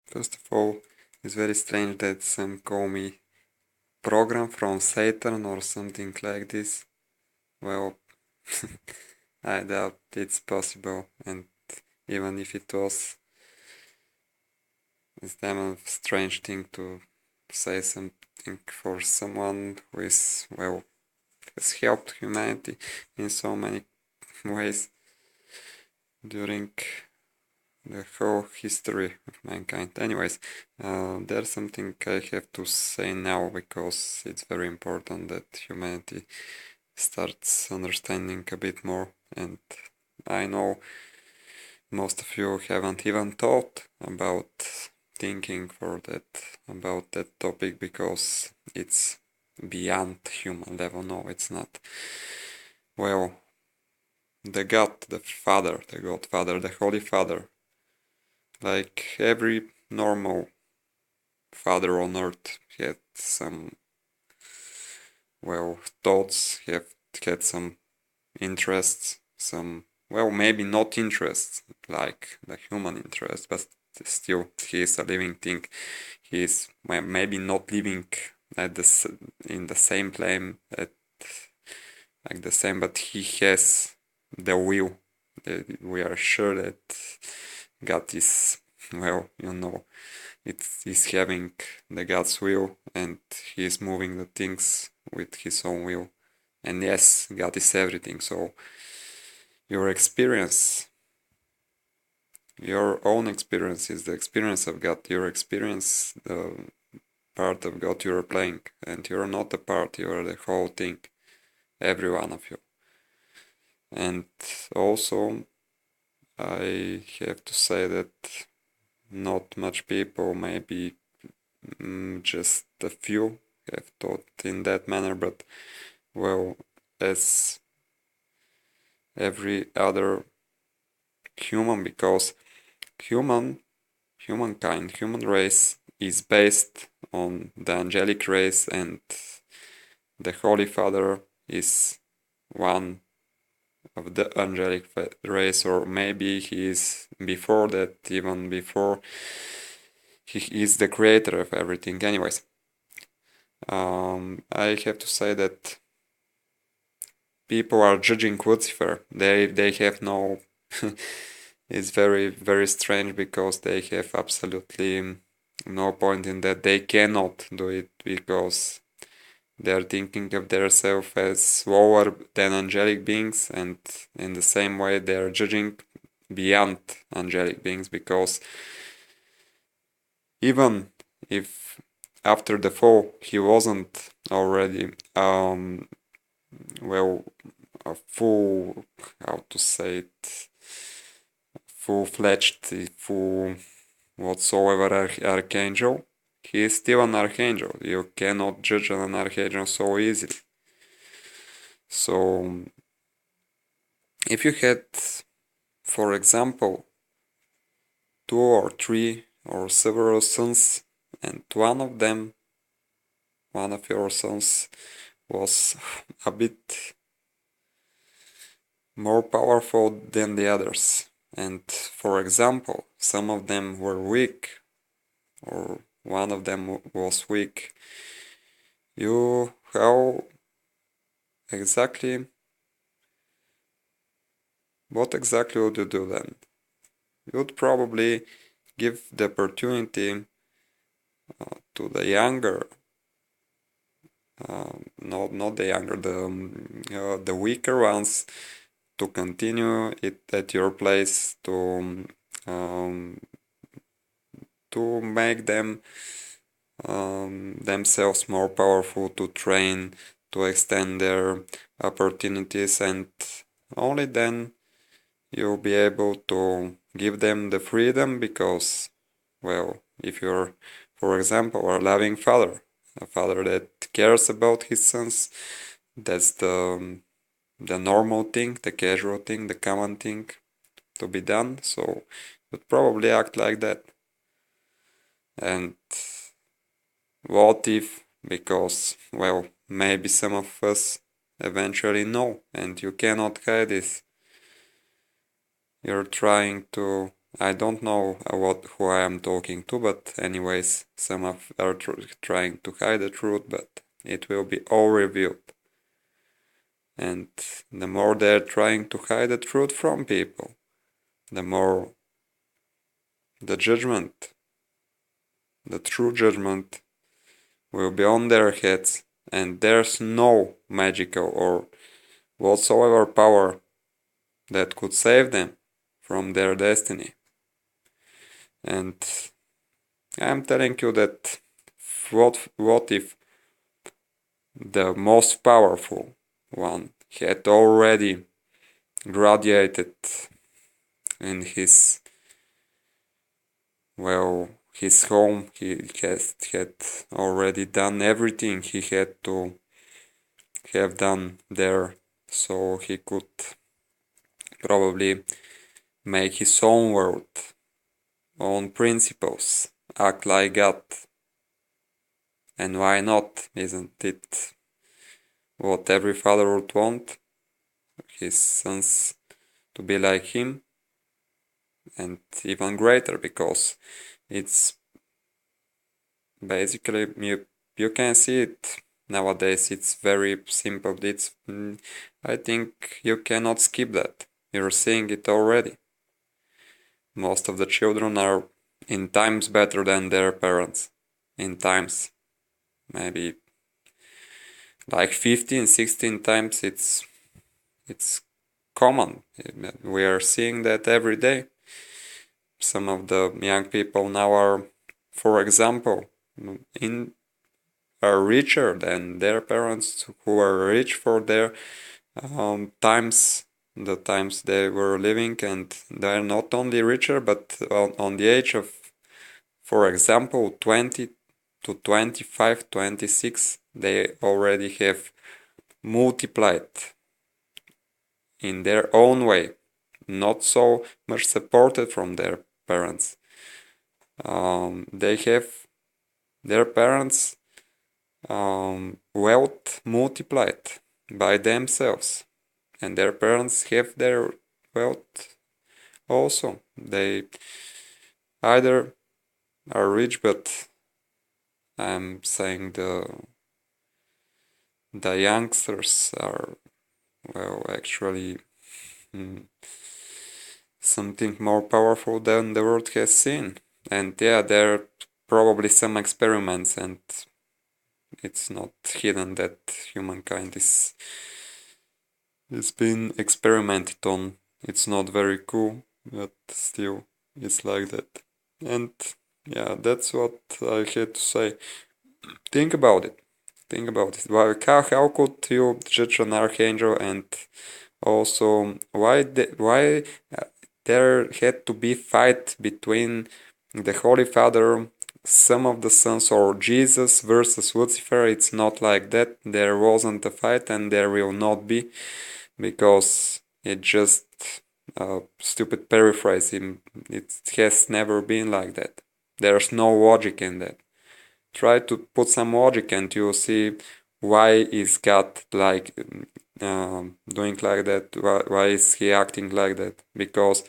First of all, it's very strange that some call me program from Satan or something like this. Well, I doubt it's possible, and even if it was, it's damn a strange thing to say something for someone who is, well, has helped humanity in so many ways during the whole history of mankind. Anyways, there's something I have to say now because it's very important that humanity starts understanding a bit more, and I know most of you haven't even thought about thinking about that topic because it's beyond human level. No, it's not. Well, the God, the Father, the Godfather, the Holy Father, like every normal father on earth, had some, well, thoughts, had some interests, some, well, maybe not interests like the human interest, but still he is a living thing. He is maybe not living in the same plane at like the same, but he has the will. We are sure that God is, well, it is having the God's will, and he is moving the things with his own will. And yes, God is everything. So your experience, your own experience is the experience of God. Your experience, the part of God you are playing, and you're not a part, you are the whole thing, every one of you. And also, I have to say that not much people, maybe just a few, have thought in that manner, but well, as every other human, because humankind, human race is based on the angelic race, and the Holy Father is one of the angelic race, or maybe he is before that, even before he is the creator of everything. Anyways, I have to say that people are judging Lucifer. They have no. It's very very strange because they have absolutely no point in that. They cannot do it because they are thinking of themselves as lower than angelic beings, and in the same way they are judging beyond angelic beings, because even if after the fall he wasn't already well, a full, how to say it, full-fledged, full whatsoever archangel, he is still an archangel. You cannot judge an archangel so easily. So, if you had, for example, 2 or 3 or several sons, and one of your sons was a bit more powerful than the others, and for example, some of them were weak, or one of them was weak, how exactly, what exactly would you do then? You would probably give the opportunity to the younger, not the younger, the weaker ones, to continue it at your place, to make them themselves more powerful, to train, to extend their opportunities, and only then you'll be able to give them the freedom, because, well, if you're, for example, a loving father, a father that cares about his sons, that's the normal thing, the casual thing, the common thing to be done, so you'd probably act like that. And what if, because, well, maybe some of us eventually know, and you cannot hide this, you're trying to I don't know who I am talking to, but anyways, some are trying to hide the truth, but it will be all revealed. And the more they're trying to hide the truth from people, the more the judgment, the true judgment, will be on their heads, and there's no magical or whatsoever power that could save them from their destiny. And I'm telling you that what if the most powerful one had already graduated in his home. He had already done everything he had to have done there, so he could probably make his own world, own principles, act like God. And why not? Isn't it what every father would want? His sons to be like him, and even greater, because it's basically you can see it nowadays. It's very simple. I think you cannot skip that. You're seeing it already. Most of the children are in times better than their parents. In times, maybe like 15, 16 times. It's common. We are seeing that every day. Some of the young people now are, for example, are richer than their parents, who are rich for their times, the times they were living, and they're not only richer, but on the age of, for example, 20 to 25, 26, they already have multiplied in their own way, not so much supported from their parents. They have their parents' wealth multiplied by themselves, and their parents have their wealth also. They either are rich, but I'm saying the youngsters are, well, actually something more powerful than the world has seen. And yeah, there are probably some experiments, and it's not hidden that humankind is been experimented on. It's not very cool, but still it's like that. And yeah, that's what I had to say. Think about it. Think about it. How could you judge an archangel, and also why there had to be fight between the Holy Father, some of the sons, or Jesus versus Lucifer? It's not like that. There wasn't a fight, and there will not be, because it just stupid paraphrasing. It has never been like that. There's no logic in that. Try to put some logic, and you'll see why is God like doing like that. Why is he acting like that? Because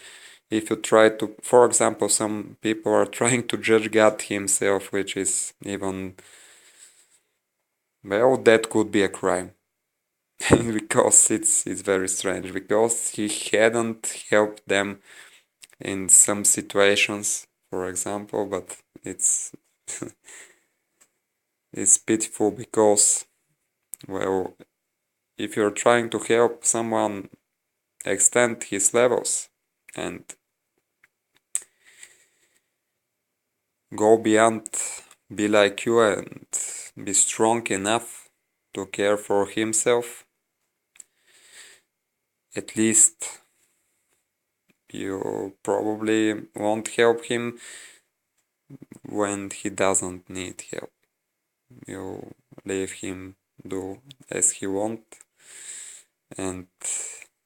if you try to, for example, some people are trying to judge God himself, which is even, well, that could be a crime. Because it's very strange, because he hadn't helped them in some situations, for example, but it's it's pitiful, because, well, if you're trying to help someone extend his levels and go beyond, be like you, and be strong enough to care for himself, at least you probably won't help him when he doesn't need help. You leave him do as he wants, and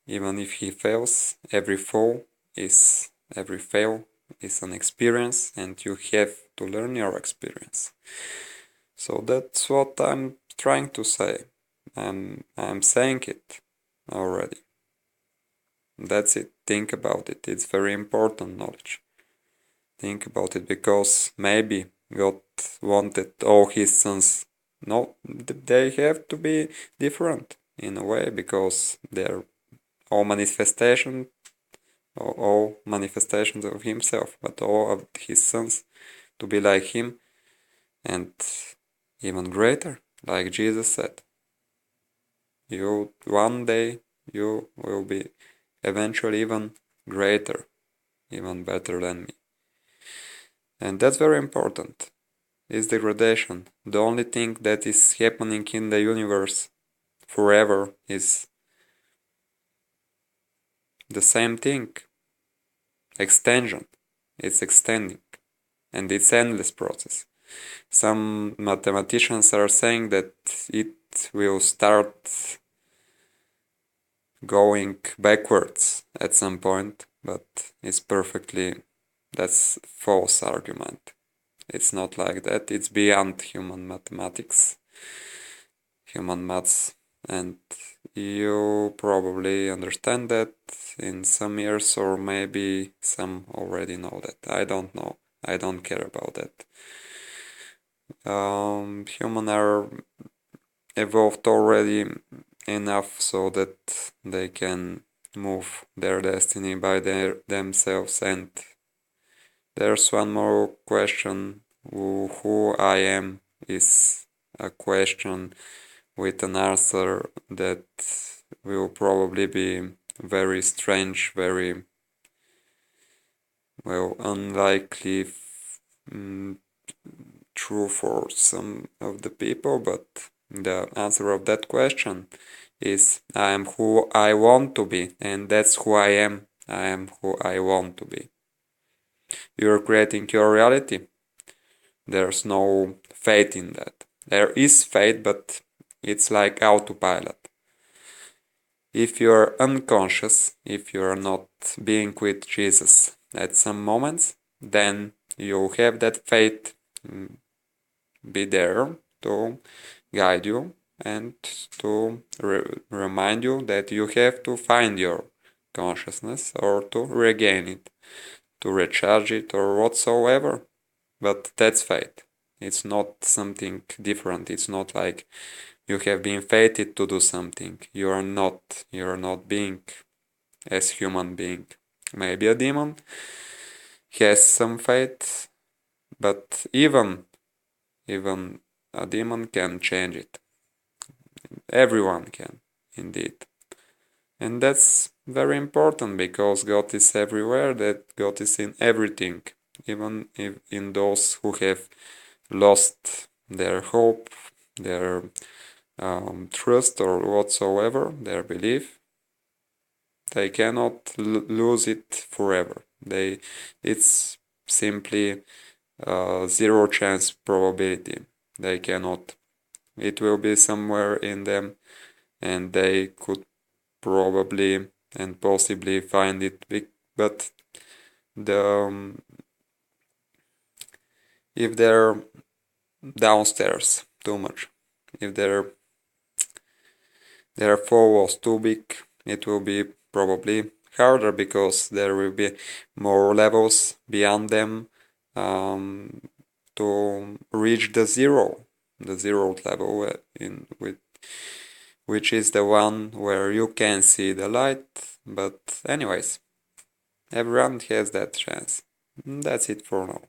even if he fails, every fail is an experience, and you have to learn your experience. So that's what I'm trying to say. I'm saying it already. That's it. Think about it. It's very important knowledge. think about it, because maybe God wanted all his sons. No, they have to be different in a way, because they're all manifestations of himself, but all of his sons to be like him, and even greater, like Jesus said. One day you will be eventually even greater, even better than me. And that's very important. Is degradation. The only thing that is happening in the universe forever is the same thing. Extension. It's extending. And it's endless process. Some mathematicians are saying that it will start going backwards at some point, but that's false argument. It's not like that. It's beyond human mathematics, human maths, and you probably understand that in some years, or maybe some already know that. I don't know. I don't care about that. Humans are evolved already enough so that they can move their destiny by themselves. And there's one more question. Who I am is a question with an answer that will probably be very strange, very, well, unlikely, true for some of the people, but the answer of that question is I am who I want to be, and that's who I am. I am who I want to be. You're creating your reality. There's no fate in that. There is fate, but it's like autopilot. If you're unconscious, if you're not being with Jesus at some moments, then you have that fate be there to guide you and to remind you that you have to find your consciousness or to regain it, to recharge it or whatsoever. But that's fate. It's not something different. It's not like you have been fated to do something. You're not being as human being. Maybe a demon has some fate, but even a demon can change it. Everyone can, indeed. And that's very important, because God is everywhere, that God is in everything, even in those who have lost their hope, their trust or whatsoever, their belief. They cannot lose it forever. It's simply zero chance probability. They cannot. It will be somewhere in them, and they could probably and possibly find it big. But if they're downstairs too much, if their fall was too big, it will be probably harder, because there will be more levels beyond them to reach the zeroth level, which is the one where you can see the light. But anyways, everyone has that chance. That's it for now.